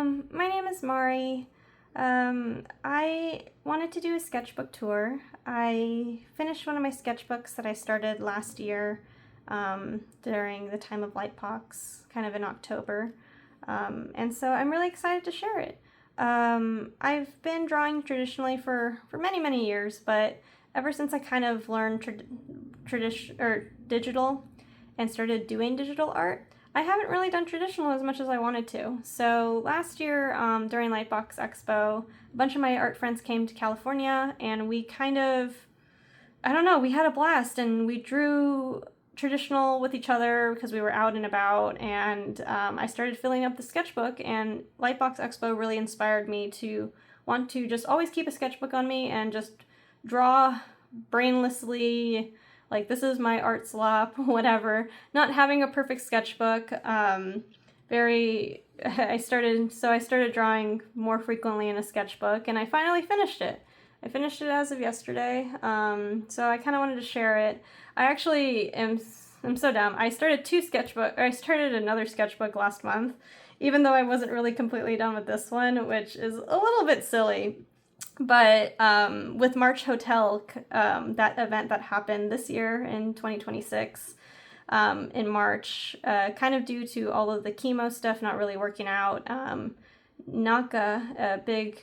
My name is Mari. I wanted to do a sketchbook tour. I finished one of my sketchbooks that I started last year during the time of Lightbox, kind of in October. And so I'm really excited to share it. I've been drawing traditionally for many, many years, but ever since I kind of learned digital and started doing digital art, I haven't really done traditional as much as I wanted to. So last year during Lightbox Expo, a bunch of my art friends came to California and we kind of, I don't know, we had a blast and we drew traditional with each other because we were out and about, and I started filling up the sketchbook, and Lightbox Expo really inspired me to want to just always keep a sketchbook on me and just draw brainlessly, like this is my art slop, whatever. Not having a perfect sketchbook. I started drawing more frequently in a sketchbook, and I finally finished it. I finished it as of yesterday, so I kind of wanted to share it. I actually am so dumb. I started another sketchbook last month, even though I wasn't really completely done with this one, which is a little bit silly. But with March Hotel, that event that happened this year in 2026, in March, kind of due to all of the chemo stuff not really working out, Naka, a big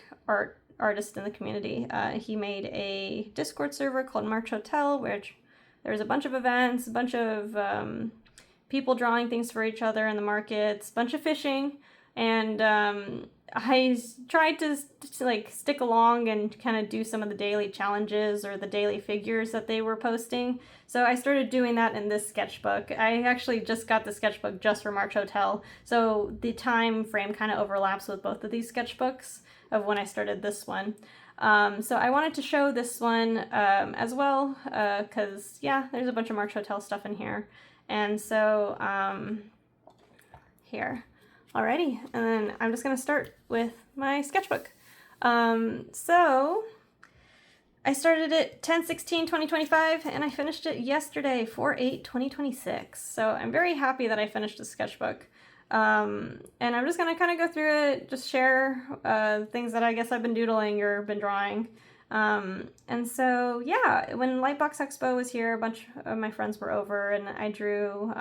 artist in the community, he made a Discord server called March Hotel, which there was a bunch of events, a bunch of people drawing things for each other in the markets, a bunch of fishing, and I tried to like stick along and kind of do some of the daily challenges or the daily figures that they were posting. So I started doing that in this sketchbook. I actually just got the sketchbook just for March Hotel, so the time frame kind of overlaps with both of these sketchbooks of when I started this one. So I wanted to show this one as well, because yeah, there's a bunch of March Hotel stuff in here. And so here. Alrighty, and then I'm just going to start with my sketchbook. So I started it 10/16/2025, and I finished it yesterday, 4/8/2026. So I'm very happy that I finished the sketchbook. And I'm just going to kind of go through it, just share things that I guess I've been doodling or been drawing. And so, yeah, when Lightbox Expo was here, a bunch of my friends were over, and I drew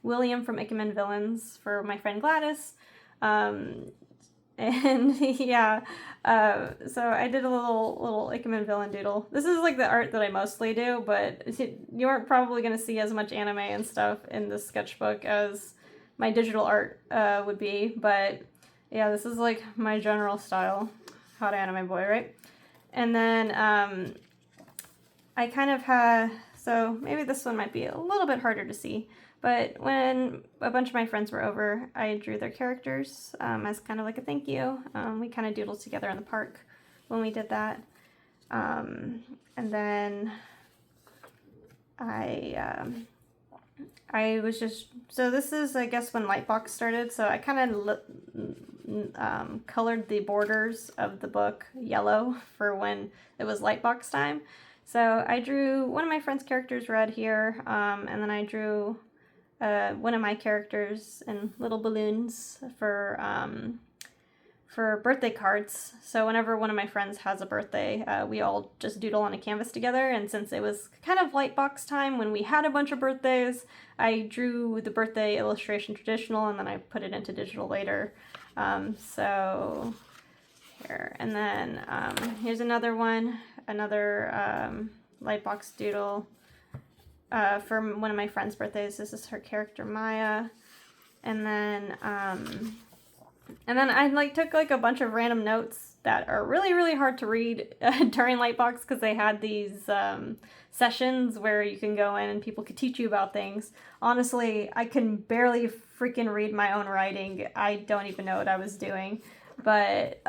William from Ikemen Villains for my friend Gladys. And yeah, so I did a little Ikemen villain doodle. This is like the art that I mostly do, but you aren't probably going to see as much anime and stuff in this sketchbook as my digital art would be. But yeah, this is like my general style. Hot anime boy, right? And then I kind of had, so maybe this one might be a little bit harder to see, but when a bunch of my friends were over, I drew their characters as kind of like a thank you. We kind of doodled together in the park when we did that. And then I was just, so this is, I guess, when Lightbox started, so I kind of colored the borders of the book yellow for when it was Lightbox time. So I drew one of my friend's characters red here, and then I drew one of my characters in little balloons for birthday cards. So whenever one of my friends has a birthday, we all just doodle on a canvas together, and since it was kind of Lightbox time when we had a bunch of birthdays, I drew the birthday illustration traditional, and then I put it into digital later. So here, and then here's another one, another Lightbox doodle for one of my friend's birthdays. This is her character Maya, and then I like took like a bunch of random notes that are really, really hard to read during Lightbox because they had these sessions where you can go in and people could teach you about things. Honestly, I can barely freaking read my own writing. I don't even know what I was doing. But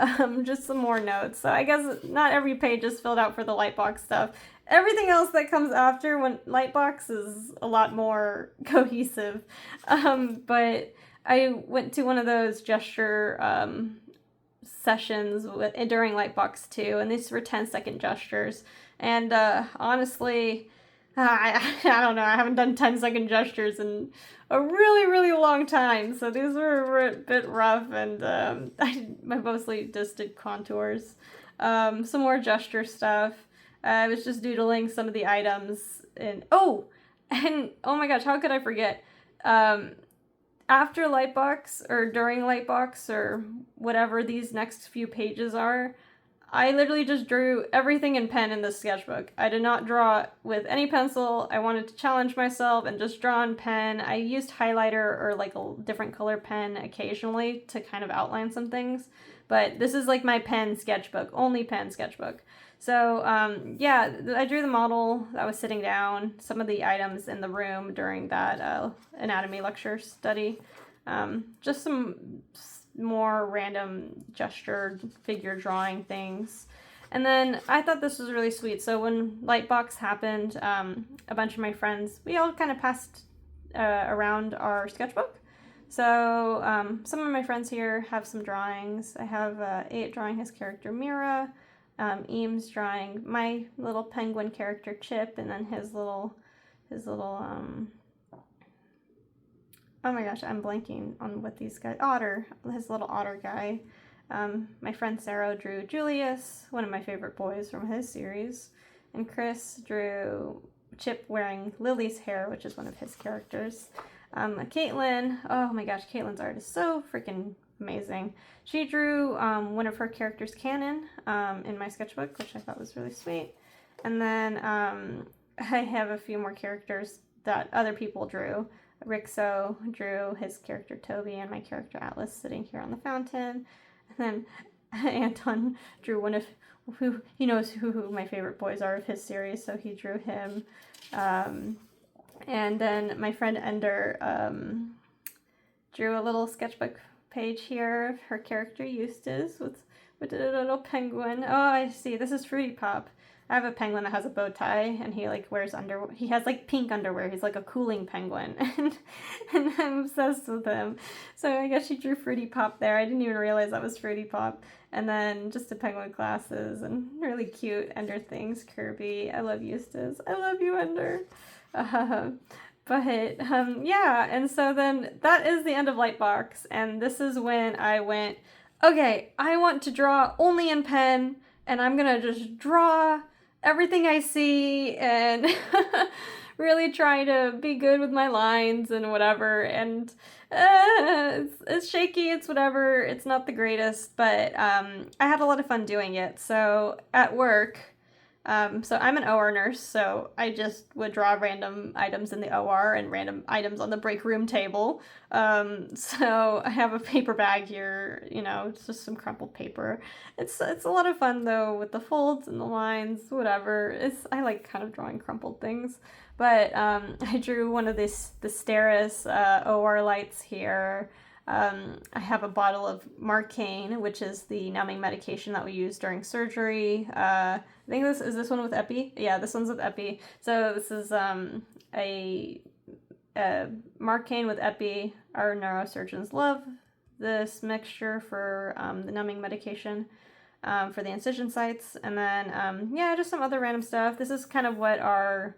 just some more notes. So I guess not every page is filled out for the Lightbox stuff. Everything else that comes after when Lightbox is a lot more cohesive. But I went to one of those gesture sessions during Lightbox 2, and these were 10-second gestures. And honestly, I don't know, I haven't done 10-second gestures in a really, really long time, so these were a bit rough, and I mostly just did contours. Some more gesture stuff. I was just doodling some of the items, and oh my gosh, how could I forget? After Lightbox, or during Lightbox, or whatever these next few pages are, I literally just drew everything in pen in this sketchbook. I did not draw with any pencil. I wanted to challenge myself and just draw in pen. I used highlighter or like a different color pen occasionally to kind of outline some things. But this is like my pen sketchbook, only pen sketchbook. So yeah, I drew the model that was sitting down, some of the items in the room during that anatomy lecture study. Just some more random gesture figure drawing things. And then I thought this was really sweet. So when Lightbox happened, a bunch of my friends, we all kind of passed around our sketchbook. So some of my friends here have some drawings. I have Ayat drawing his character Mira, Eames drawing my little penguin character Chip, and then his little oh my gosh, I'm blanking on what these guys, Otter, his little otter guy. My friend Sarah drew Julius, one of my favorite boys from his series, and Chris drew Chip wearing Lily's hair, which is one of his characters. Caitlin, oh my gosh, Caitlin's art is so freaking amazing. She drew one of her characters, Canon, in my sketchbook, which I thought was really sweet. And then I have a few more characters that other people drew. Rixo drew his character Toby and my character Atlas sitting here on the fountain. And then Anton drew one of who he knows who my favorite boys are of his series, so he drew him. And then my friend Ender drew a little sketchbook page here of her character Eustace with a little penguin. Oh, I see. This is Fruity Pop. I have a penguin that has a bow tie, and he like wears underwear. He has like pink underwear. He's like a cooling penguin, and I'm obsessed with him. So I guess she drew Fruity Pop there. I didn't even realize that was Fruity Pop. And then just a penguin glasses and really cute Ender things. Kirby, I love Eustace. I love you, Ender. Yeah, and so then that is the end of Lightbox, and this is when I went, okay, I want to draw only in pen, and I'm gonna just draw everything I see and really try to be good with my lines and whatever. And it's shaky, it's whatever, it's not the greatest, but I had a lot of fun doing it. So at work, so I'm an OR nurse, so I just would draw random items in the OR and random items on the break room table. So I have a paper bag here, you know, it's just some crumpled paper. It's a lot of fun though, with the folds and the lines, whatever. I like kind of drawing crumpled things. But I drew one of the Steris OR lights here. I have a bottle of Marcaine, which is the numbing medication that we use during surgery. I think this one with Epi? Yeah, this one's with Epi. So this is a Marcaine with Epi. Our neurosurgeons love this mixture for the numbing medication for the incision sites. And then, yeah, just some other random stuff. This is kind of what our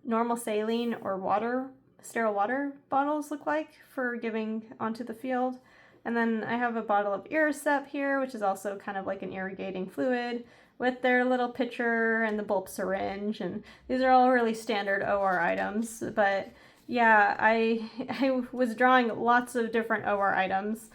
normal saline or sterile water bottles look like for giving onto the field. And then I have a bottle of Irrisep here, which is also kind of like an irrigating fluid with their little pitcher and the bulb syringe. And these are all really standard OR items. But yeah, I was drawing lots of different OR items.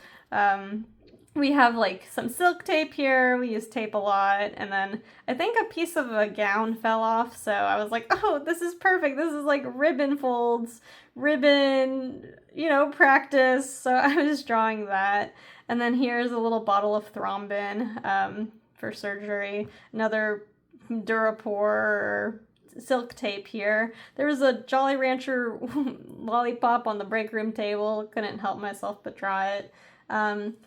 We have like some silk tape here. We use tape a lot. And then I think a piece of a gown fell off. So I was like, oh, this is perfect. This is like ribbon folds, ribbon, you know, practice. So I was just drawing that. And then here's a little bottle of thrombin for surgery. Another Durapore silk tape here. There was a Jolly Rancher lollipop on the break room table. Couldn't help myself but draw it.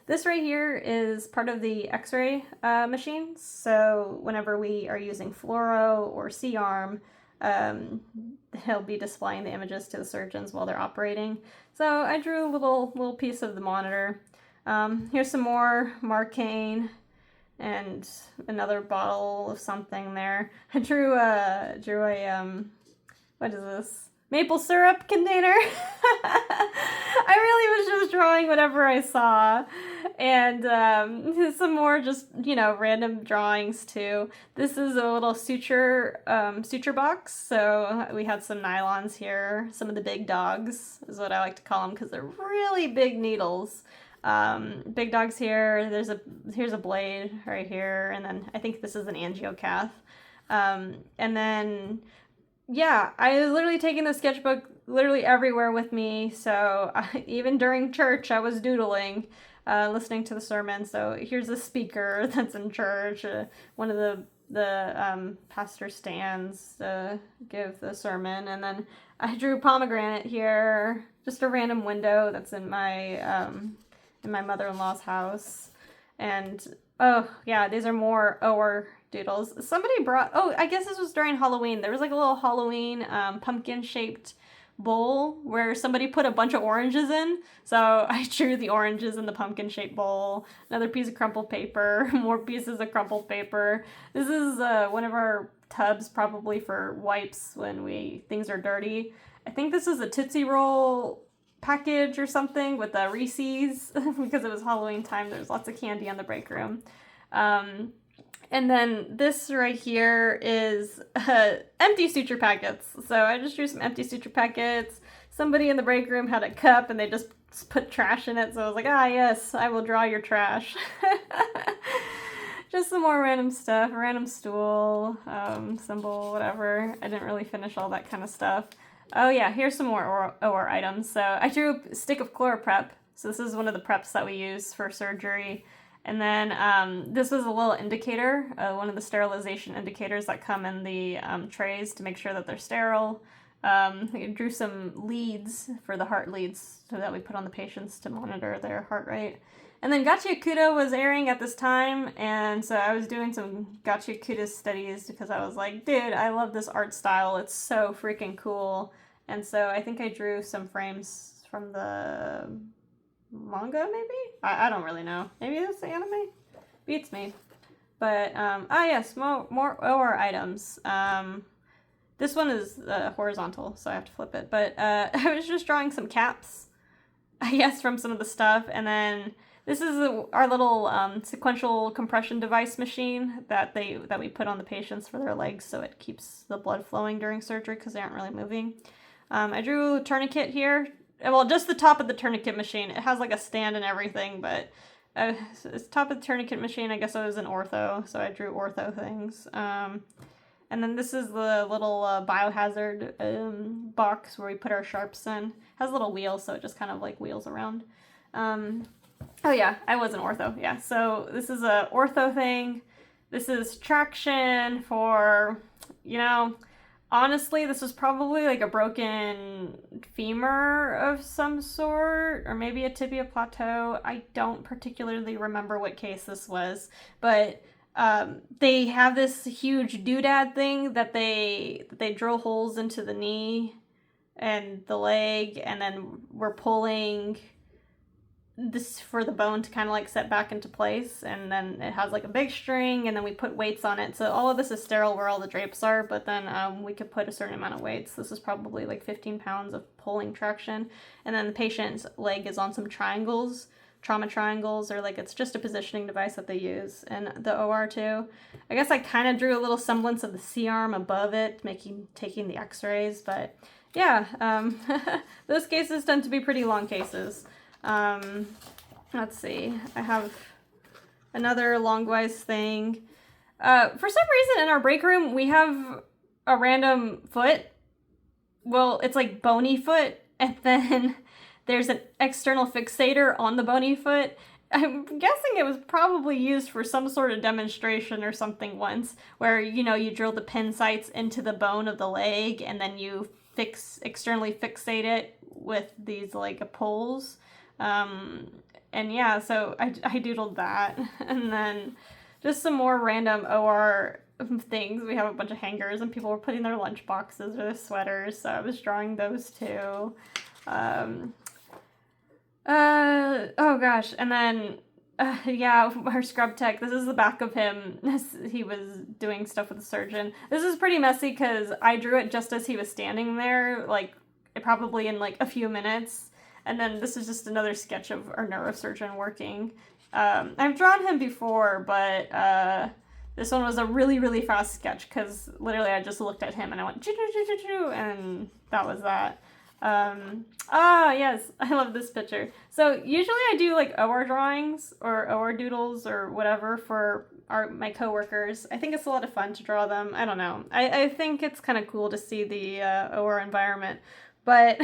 This right here is part of the x-ray machines. So whenever we are using fluoro or C-arm, he'll be displaying the images to the surgeons while they're operating. So I drew a little piece of the monitor. Here's some more Marcaine. and another bottle of something there. I drew a what is this? Maple syrup container. I really was just drawing whatever I saw. And some more just, random drawings too. This is a little suture box. So we had some nylons here. Some of the big dogs is what I like to call them because they're really big needles. Big dogs here. Here's a blade right here. And then I think this is an angiocath. And then... yeah, I was literally taking the sketchbook literally everywhere with me. So even during church, I was doodling, listening to the sermon. So here's a speaker that's in church. One of the pastor stands to give the sermon. And then I drew pomegranate here, just a random window that's in my mother-in-law's house. And oh yeah, these are more OR doodles. Somebody brought, I guess this was during Halloween. There was like a little Halloween pumpkin shaped bowl where somebody put a bunch of oranges in. So I drew the oranges in the pumpkin shaped bowl. Another piece of crumpled paper, more pieces of crumpled paper. This is one of our tubs probably for wipes when things are dirty. I think this is a Tootsie Roll package or something with the Reese's because it was Halloween time. There's lots of candy in the break room. And then this right here is empty suture packets. So I just drew some empty suture packets. Somebody in the break room had a cup and they just put trash in it. So I was like, yes, I will draw your trash. Just some more random stuff, a random stool, symbol, whatever. I didn't really finish all that kind of stuff. Oh yeah, here's some more OR items. So I drew a stick of ChloraPrep. So this is one of the preps that we use for surgery. And then this was a little indicator, one of the sterilization indicators that come in the trays to make sure that they're sterile. I drew some leads for the heart leads so that we put on the patients to monitor their heart rate. And then Gachiakuta was airing at this time, and so I was doing some Gachiakuta studies because I was like, dude, I love this art style. It's so freaking cool. And so I think I drew some frames from the manga, maybe? I don't really know. Maybe it's the anime? Beats me. But, yes, more OR items. This one is horizontal, so I have to flip it. But I was just drawing some caps, I guess, from some of the stuff. And then this is our little sequential compression device machine that we put on the patients for their legs so it keeps the blood flowing during surgery because they aren't really moving. I drew a tourniquet here. Well, just the top of the tourniquet machine. It has like a stand and everything, but it's top of the tourniquet machine. I guess I was in ortho, so I drew ortho things. And then this is the little biohazard box where we put our sharps in. It has a little wheel, so it just kind of like wheels around. Oh yeah, I was in ortho, yeah. So this is a ortho thing. This is traction for, honestly, this was probably like a broken femur of some sort, or maybe a tibia plateau. I don't particularly remember what case this was, but they have this huge doodad thing that they drill holes into the knee and the leg, and then we're pulling this for the bone to kind of like set back into place, and then it has like a big string, and then we put weights on it. So all of this is sterile where all the drapes are, but then we could put a certain amount of weights. This is probably like 15 pounds of pulling traction, and then the patient's leg is on some triangles, trauma triangles, or like it's just a positioning device that they use in the OR too. I guess I kind of drew a little semblance of the C-arm above it, taking the x-rays, but yeah, those cases tend to be pretty long cases. Let's see, I have another longwise thing. For some reason in our break room, we have a random foot. Well, it's like bony foot, and then there's an external fixator on the bony foot. I'm guessing it was probably used for some sort of demonstration or something once, where, you drill the pin sights into the bone of the leg, and then you externally fixate it with these like poles. And yeah, so I doodled that. And then just some more random OR things. We have a bunch of hangers, and people were putting their lunch boxes or their sweaters, so I was drawing those too. Oh gosh, and then Yeah, our scrub tech. This is the back of him. He was doing stuff with the surgeon. This is pretty messy because I drew it just as he was standing there, like probably in like a few minutes. And then this is just another sketch of our neurosurgeon working. I've drawn him before, but this one was a really, really fast sketch because literally I just looked at him and I went, and that was that. Yes, I love this picture. So usually I do like OR drawings or OR doodles or whatever for my coworkers. I think it's a lot of fun to draw them. I don't know. I think it's kind of cool to see the OR environment. But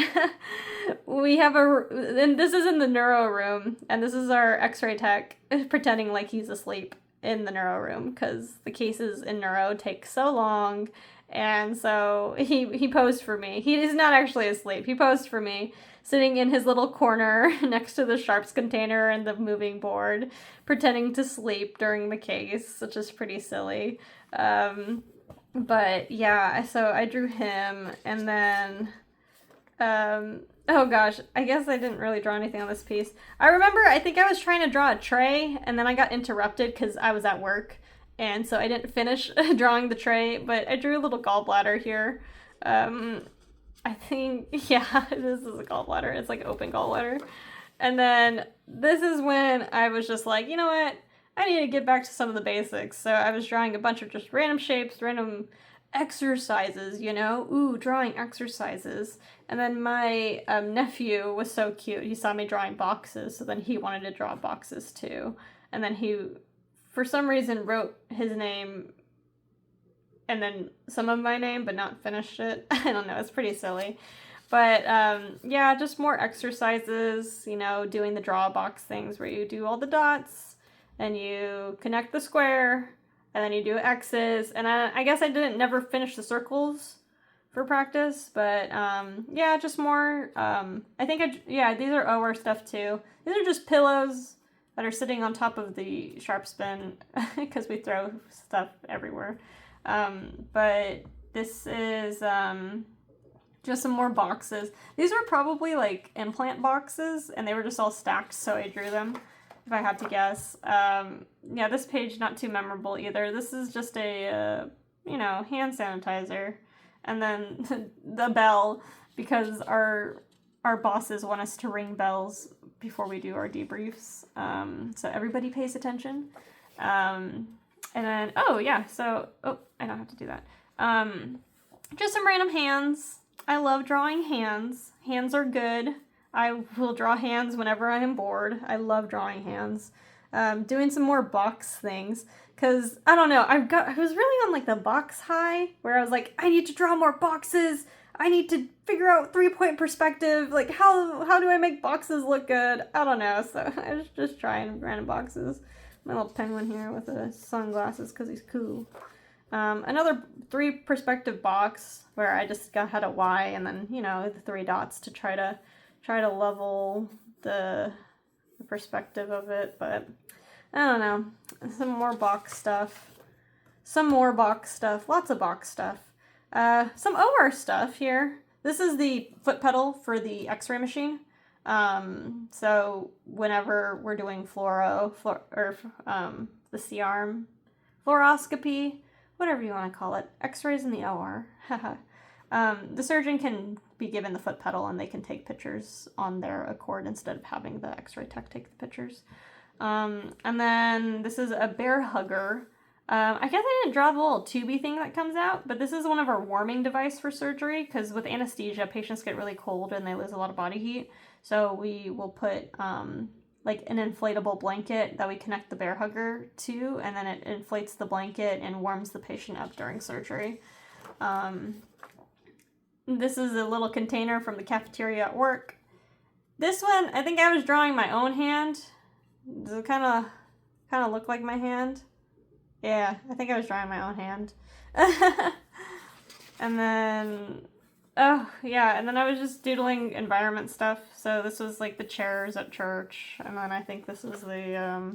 we have and this is in the neuro room, and this is our x-ray tech pretending like he's asleep in the neuro room because the cases in neuro take so long. And so he posed for me. He's not actually asleep. He posed for me, sitting in his little corner next to the sharps container and the moving board, pretending to sleep during the case, which is pretty silly. But yeah, so I drew him, and then, oh gosh, I guess I didn't really draw anything on this piece. I think I was trying to draw a tray, and then I got interrupted because I was at work. And so I didn't finish drawing the tray, but I drew a little gallbladder here. I think, yeah, this is a gallbladder. It's like open gallbladder. And then this is when I was just like, you know what? I need to get back to some of the basics. So I was drawing a bunch of just random shapes, random exercises, you know? Ooh, drawing exercises. And then my nephew was so cute. He saw me drawing boxes, so then he wanted to draw boxes too. And then he, for some reason, wrote his name and then some of my name, but not finished it. I don't know, it's pretty silly. But yeah, just more exercises, you know, doing the draw box things where you do all the dots and you connect the square and then you do X's. And I guess I never finish the circles for practice, but yeah, just more, I think, yeah, these are OR stuff too. These are just pillows that are sitting on top of the sharp spin because we throw stuff everywhere. But this is just some more boxes. These were probably like implant boxes and they were just all stacked, so I drew them, if I had to guess. Yeah, this page not too memorable either. This is just a, you know, hand sanitizer. And then the bell, because our bosses want us to ring bells before we do our debriefs, so everybody pays attention. And then, oh yeah, so, oh, I don't have to do that. Just some random hands. I love drawing hands. Hands are good. I will draw hands whenever I am bored. I love drawing hands. Doing some more box things, because, I don't know, I was really on, like, the box high, where I was like, I need to draw more boxes. I need to figure out 3-point perspective. Like, how do I make boxes look good? I don't know, so I was just trying random boxes. My little penguin here with the sunglasses because he's cool. Another 3-perspective box where I just had a Y and then, you know, the 3 dots to try to level the perspective of it, but I don't know. Some more box stuff. Lots of box stuff. Some OR stuff here. This is the foot pedal for the x-ray machine. So whenever we're doing the C-arm, fluoroscopy, whatever you want to call it, x-rays in the OR, the surgeon can be given the foot pedal and they can take pictures on their accord instead of having the x-ray tech take the pictures. And then this is a bear hugger. I guess I didn't draw the little tubey thing that comes out, but this is one of our warming device for surgery, because with anesthesia, patients get really cold and they lose a lot of body heat. So we will put like an inflatable blanket that we connect the bear hugger to, and then it inflates the blanket and warms the patient up during surgery. This is a little container from the cafeteria at work. This one, I think I was drawing my own hand. Does it kind of look like my hand? Yeah, I think I was drawing my own hand. And then, oh, yeah, and then I was just doodling environment stuff. So this was like the chairs at church, and then I think this is the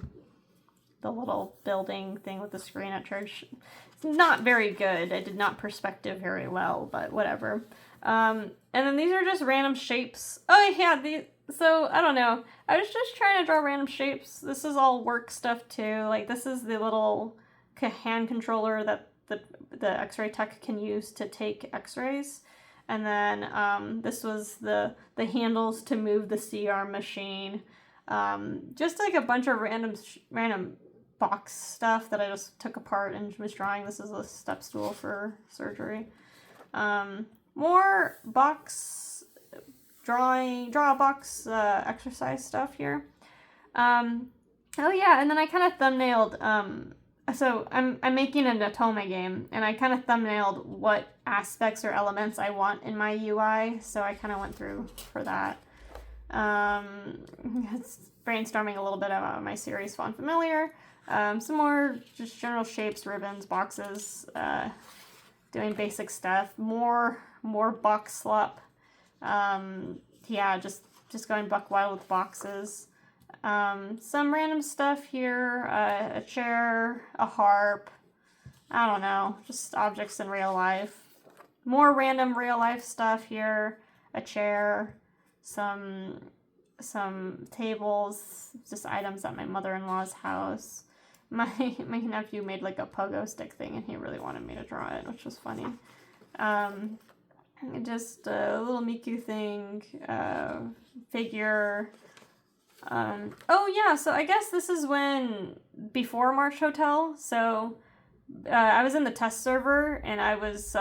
little building thing with the screen at church. It's not very good. I did not perspective very well, but whatever. And then these are just random shapes. Oh, yeah, so, I don't know. I was just trying to draw random shapes. This is all work stuff too. Like this is the little hand controller that the X-ray tech can use to take X-rays. And then this was the handles to move the CR machine. Just like a bunch of random box stuff that I just took apart and was drawing. This is a step stool for surgery. More box draw a box exercise stuff here. Oh yeah, and then I kind of thumbnailed. So I'm making an Atome game, and I kind of thumbnailed what aspects or elements I want in my UI. So I kind of went through for that. It's brainstorming a little bit about my series Font Familiar. Some more just general shapes, ribbons, boxes, doing basic stuff. More box slop. Yeah, just going buck wild with boxes. Some random stuff here, a chair, a harp, I don't know, just objects in real life. More random real life stuff here, a chair, some tables, just items at my mother-in-law's house. My nephew made like a pogo stick thing and he really wanted me to draw it, which was funny. Just a little Miku thing, figure. Oh yeah, so I guess this is before March Hotel. So I was in the test server, and I was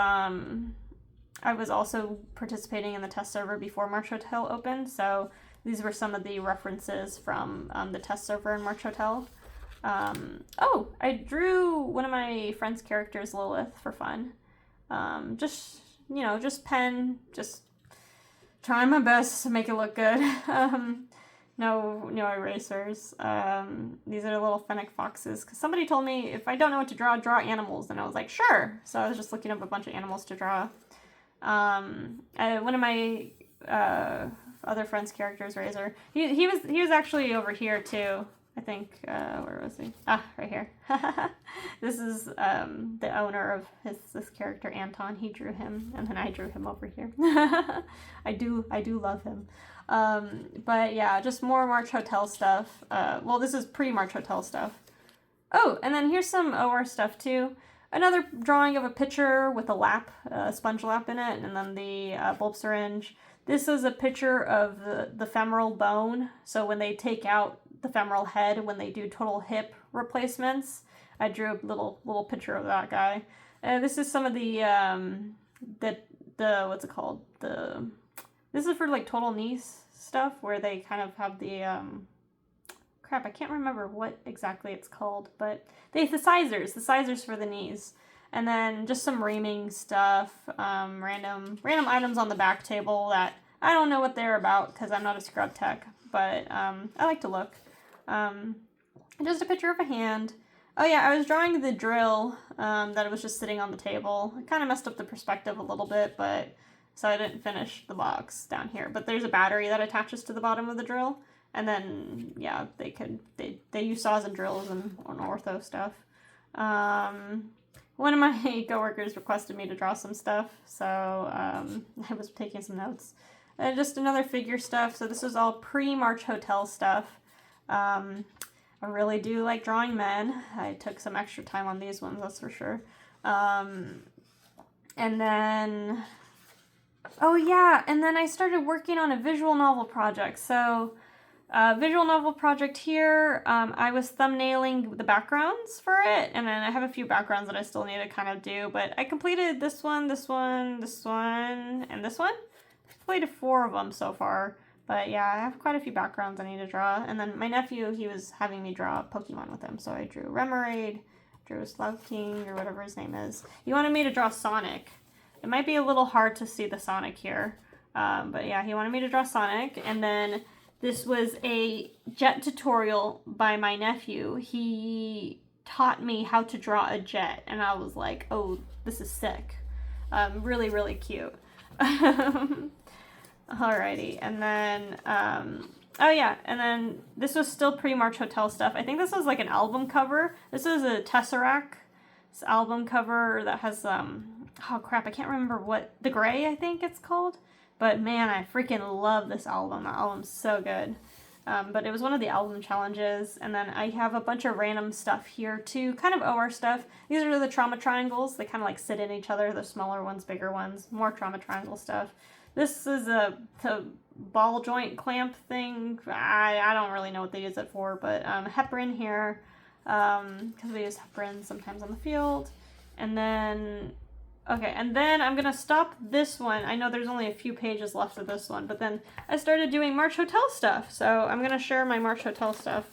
also participating in the test server before March Hotel opened. So these were some of the references from the test server in March Hotel. Oh, I drew one of my friend's characters, Lilith, for fun. Just pen, just trying my best to make it look good. No erasers. These are little fennec foxes. Because somebody told me if I don't know what to draw animals. And I was like, sure. So I was just looking up a bunch of animals to draw. One of my other friend's characters, Razor, he was actually over here too. I think, where was he? Ah, right here. This is the owner of this character, Anton. He drew him, and then I drew him over here. I do love him. But yeah, just more March Hotel stuff. Well, this is pre-March Hotel stuff. Oh, and then here's some OR stuff too. Another drawing of a pitcher with a lap, a sponge lap in it, and then the bulb syringe. This is a picture of the femoral bone. So when they take out the femoral head, when they do total hip replacements, I drew a little picture of that guy. This is some of the what's it called? This is for like total knee stuff where they kind of have the crap, I can't remember what exactly it's called, but the sizers for the knees. And then just some reaming stuff, random items on the back table that I don't know what they're about because I'm not a scrub tech, but I like to look. Just a picture of a hand. Oh yeah, I was drawing the drill that was just sitting on the table. I kind of messed up the perspective a little bit, but so I didn't finish the box down here. But there's a battery that attaches to the bottom of the drill, and then yeah, they use saws and drills and on ortho stuff. One of my coworkers requested me to draw some stuff, so I was taking some notes. Just another figure stuff. So this is all pre-March Hotel stuff. I really do like drawing men. I took some extra time on these ones, that's for sure. And then, oh yeah, and then I started working on a visual novel project. So, visual novel project here, I was thumbnailing the backgrounds for it, and then I have a few backgrounds that I still need to kind of do, but I completed this one, this one, this one, and this one. I've completed 4 of them so far. But yeah, I have quite a few backgrounds I need to draw. And then my nephew, he was having me draw Pokemon with him. So I drew Remoraid, drew Slowking, or whatever his name is. He wanted me to draw Sonic. It might be a little hard to see the Sonic here. But yeah, he wanted me to draw Sonic. And then this was a jet tutorial by my nephew. He taught me how to draw a jet. And I was like, oh, this is sick. Really, really cute. Alrighty, and then, oh yeah, and then this was still pre-March Hotel stuff. I think this was like an album cover. This is a Tesseract album cover that has, oh crap, I can't remember what, The Gray, I think it's called. But man, I freaking love this album. That album's so good. but it was one of the album challenges. And then I have a bunch of random stuff here too, kind of OR stuff. These are the trauma triangles. They kind of like sit in each other, the smaller ones, bigger ones, more trauma triangle stuff. This is the ball joint clamp thing. I don't really know what they use it for, but heparin here, because we use heparin sometimes on the field. And then, okay, and then I'm going to stop this one. I know there's only a few pages left of this one, but then I started doing March Hotel stuff. So I'm going to share my March Hotel stuff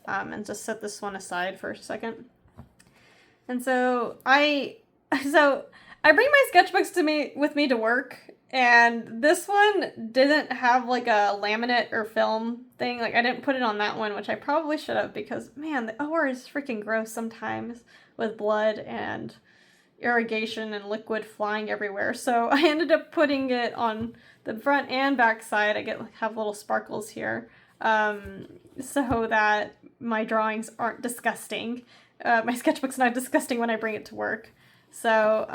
and just set this one aside for a second. And so I bring my sketchbooks with me to work. And this one didn't have like a laminate or film thing. Like I didn't put it on that one, which I probably should have, because man, the OR is freaking gross sometimes with blood and irrigation and liquid flying everywhere. So I ended up putting it on the front and back side. I have little sparkles here, so that my drawings aren't disgusting. My sketchbook's not disgusting when I bring it to work. So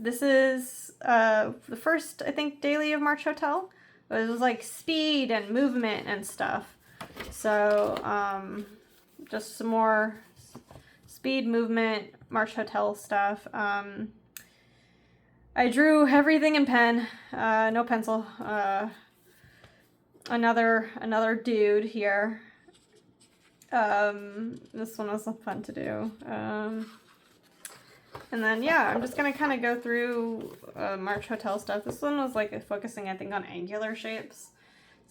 this is the first, I think, daily of March Hotel. It was like speed and movement and stuff. So just some more speed, movement, March Hotel stuff. I drew everything in pen, no pencil. Another dude here. This one was fun to do. And then, yeah, I'm just going to kind of go through March Hotel stuff. This one was, like, focusing, I think, on angular shapes.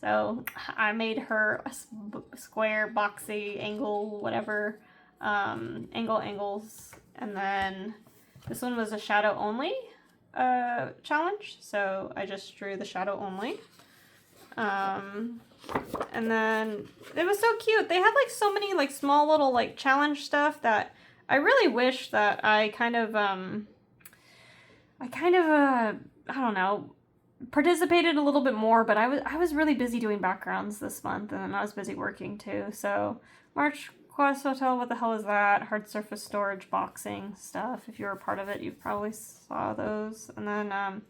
So I made her a square, boxy, angle, whatever, angles. And then this one was a shadow only challenge. So I just drew the shadow only. And then it was so cute. They had, like, so many, like, small little, like, challenge stuff that I really wish that I kind of, I don't know, participated a little bit more, but I was really busy doing backgrounds this month, and then I was busy working too. So March Quest Hotel, what the hell is that? Hard surface storage boxing stuff. If you were a part of it, you probably saw those. And then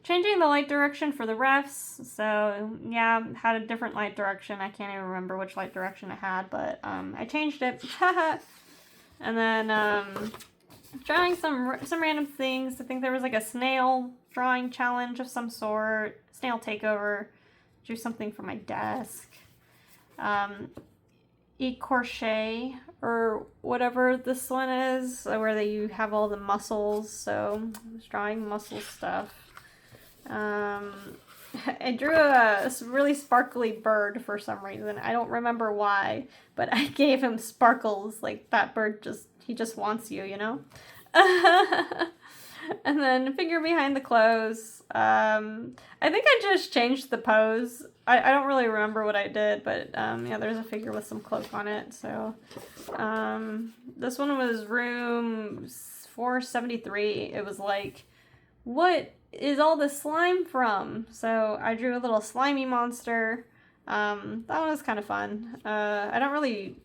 changing the light direction for the refs. So yeah, had a different light direction. I can't even remember which light direction I had, but I changed it. And then drawing some random things. I think there was like a snail drawing challenge of some sort. Snail takeover. Drew something for my desk. Crochet or whatever this one is, where you have all the muscles. So I was drawing muscle stuff. I drew a really sparkly bird for some reason. I don't remember why, but I gave him sparkles. Like, that bird he just wants you, you know? And then figure behind the clothes. I think I just changed the pose. I don't really remember what I did, but yeah, there's a figure with some cloak on it. So this one was room 473. It was like, what is all this slime from? So I drew a little slimy monster. That one was kind of fun. I don't really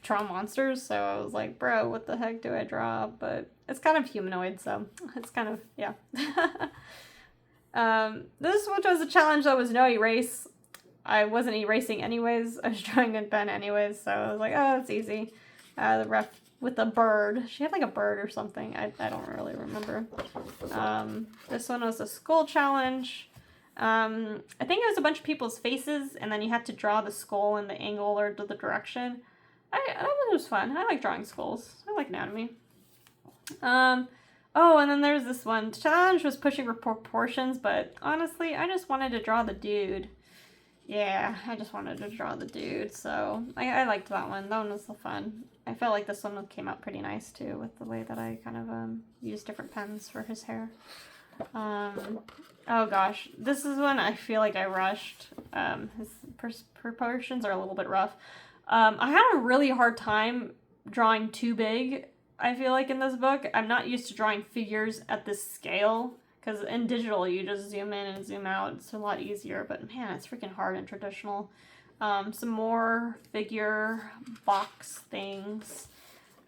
draw monsters, so I was like, bro, what the heck do I draw? But it's kind of humanoid, so it's kind of, yeah. This one was a challenge that was no erase. I wasn't erasing anyways. I was drawing in pen anyways, so I was like, oh, that's easy. The ref with a bird. She had like a bird or something. I don't really remember. This one was a skull challenge. I think it was a bunch of people's faces, and then you had to draw the skull in the angle or the direction. I thought it was fun. I like drawing skulls. I like anatomy. Oh, and then there's this one. The challenge was pushing for proportions, but honestly, I just wanted to draw the dude. Yeah, I just wanted to draw the dude, so I liked that one. That one was so fun. I felt like this one came out pretty nice, too, with the way that I kind of used different pens for his hair. Oh gosh, this is one I feel like I rushed. His proportions are a little bit rough. I had a really hard time drawing too big, I feel like, in this book. I'm not used to drawing figures at this scale, because in digital you just zoom in and zoom out. It's a lot easier, but man, it's freaking hard in traditional. Some more figure box things.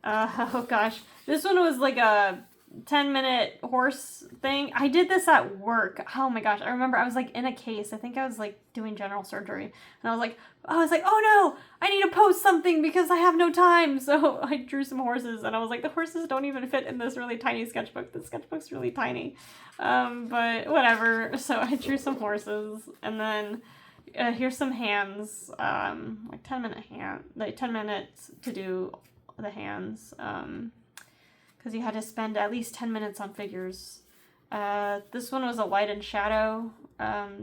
Oh gosh, this one was like a 10-minute horse thing. I did this at work. Oh my gosh. I remember I was like in a case. I think I was like doing general surgery. And I was like, oh no, I need to post something because I have no time. So I drew some horses and I was like, the horses don't even fit in this really tiny sketchbook. The sketchbook's really tiny. But whatever. So I drew some horses and then here's some hands. Like 10 minutes to do the hands. Because you had to spend at least 10 minutes on figures. This one was a light and shadow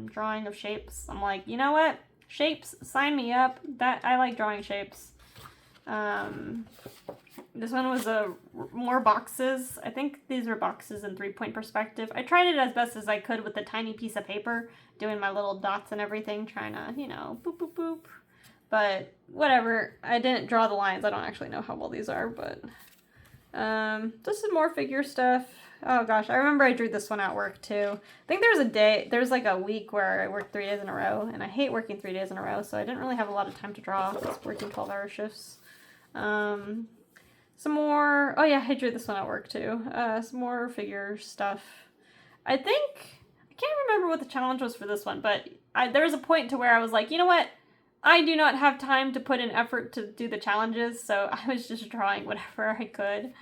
drawing of shapes. I'm like, you know what? Shapes, sign me up. I like drawing shapes. This one was more boxes. I think these were boxes in 3-point perspective. I tried it as best as I could with a tiny piece of paper, doing my little dots and everything, trying to, boop, boop, boop. But whatever. I didn't draw the lines. I don't actually know how well these are, but... this is more figure stuff. Oh gosh, I remember I drew this one at work too. I think there's like a week where I worked 3 days in a row, and I hate working 3 days in a row, so I didn't really have a lot of time to draw. I was working 12-hour shifts. Some more, oh yeah, I drew this one at work too. Some more figure stuff. I can't remember what the challenge was for this one, but there was a point to where I was like, you know what? I do not have time to put in effort to do the challenges, so I was just drawing whatever I could.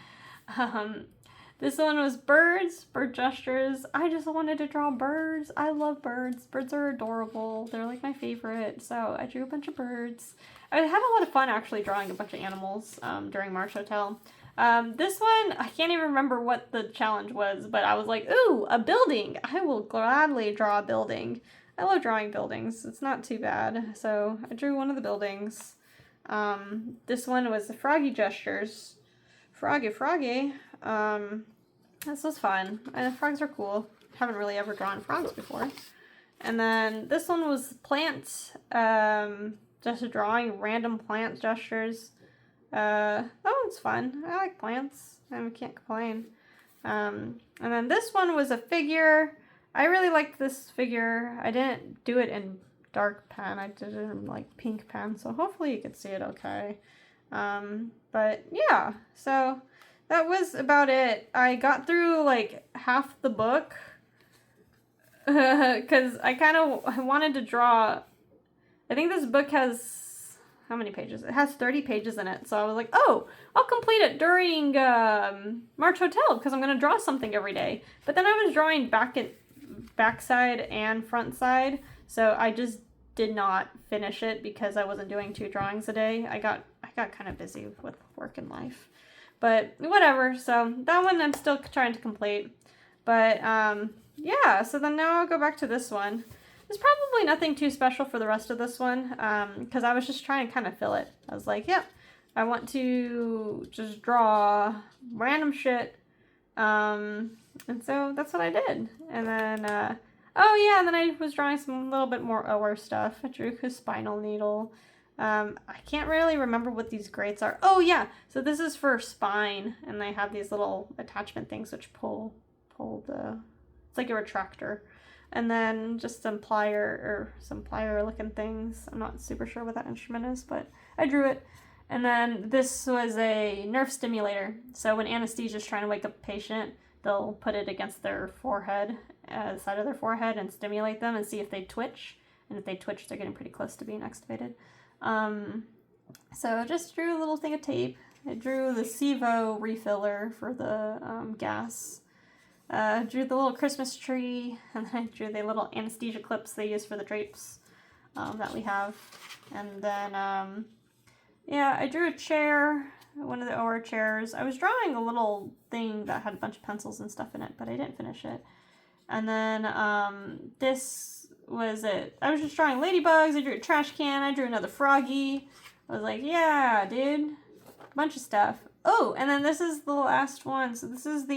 This one was birds, bird gestures. I just wanted to draw birds. I love birds. Birds are adorable. They're like my favorite, so I drew a bunch of birds. I had a lot of fun actually drawing a bunch of animals during Marsh Hotel. This one, I can't even remember what the challenge was, but I was like, ooh, a building. I will gladly draw a building. I love drawing buildings. It's not too bad. So I drew one of the buildings. This one was the froggy gestures. Froggy. This was fun. Frogs are cool. Haven't really ever drawn frogs before. And then this one was plants. Just drawing random plant gestures. That one's fun. I like plants. I can't complain. And then this one was a figure. I really liked this figure. I didn't do it in dark pen. I did it in like pink pen, so hopefully you could see it okay. But yeah, so that was about it. I got through like half the book because I wanted to draw. I think this book has, how many pages? It has 30 pages in it. So I was like, oh, I'll complete it during March Hotel because I'm going to draw something every day. But then I was drawing backside and front side, so I just did not finish it because I wasn't doing 2 drawings a day. I got kind of busy with work and life, but whatever. So that one I'm still trying to complete, but yeah, so then now I'll go back to this one. There's probably nothing too special for the rest of this one because I was just trying to kind of fill it. I was like, yep, I want to just draw random shit. And so that's what I did. And then, oh yeah, and then I was drawing some little bit more OR stuff. I drew his spinal needle. I can't really remember what these grates are. Oh yeah, so this is for spine, and they have these little attachment things which pull it's like a retractor. And then just some plier looking things. I'm not super sure what that instrument is, but I drew it. And then this was a nerve stimulator. So when anesthesia is trying to wake up a patient, they'll put it against their forehead, the side of their forehead, and stimulate them and see if they twitch. And if they twitch, they're getting pretty close to being extubated. So I just drew a little thing of tape. I drew the Sevo refiller for the gas. Drew the little Christmas tree, and then I drew the little anesthesia clips they use for the drapes that we have. And then, yeah, I drew a chair, one of the OR chairs. I was drawing a little thing that had a bunch of pencils and stuff in it, but I didn't finish it. And then this was it. I was just drawing ladybugs. I drew a trash can. I drew another froggy. I was like, yeah, dude. A bunch of stuff. Oh, and then this is the last one. So this is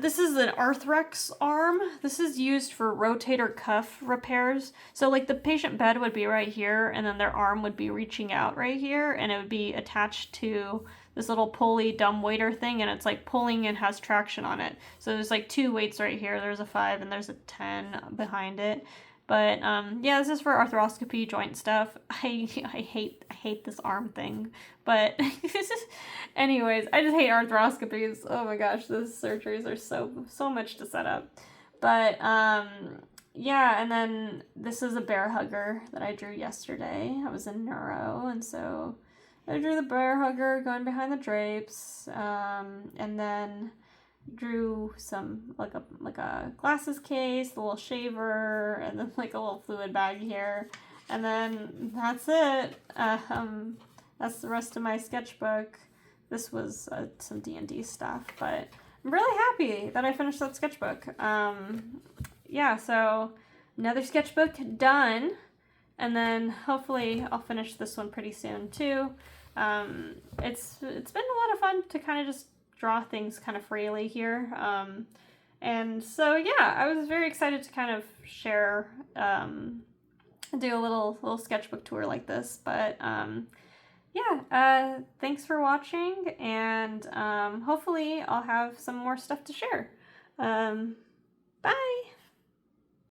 this is an Arthrex arm. This is used for rotator cuff repairs. So like the patient bed would be right here, and then their arm would be reaching out right here, and it would be attached to this little pulley dumbwaiter thing, and it's like pulling and has traction on it. So there's like 2 weights right here. There's a 5 and there's a 10 behind it. But yeah, this is for arthroscopy joint stuff. I hate this arm thing. But anyways, I just hate arthroscopies. Oh my gosh, those surgeries are so much to set up. But yeah, and then this is a bear hugger that I drew yesterday. I was in neuro, and so I drew the bear hugger going behind the drapes, and then drew some like a glasses case, a little shaver, and then like a little fluid bag here, and then that's it. That's the rest of my sketchbook. This was some D&D stuff, but I'm really happy that I finished that sketchbook. Yeah, so another sketchbook done, and then hopefully I'll finish this one pretty soon too. It's been a lot of fun to kind of just draw things kind of freely here. And so yeah, I was very excited to kind of share, do a little sketchbook tour like this. But yeah, thanks for watching, and hopefully I'll have some more stuff to share. Bye!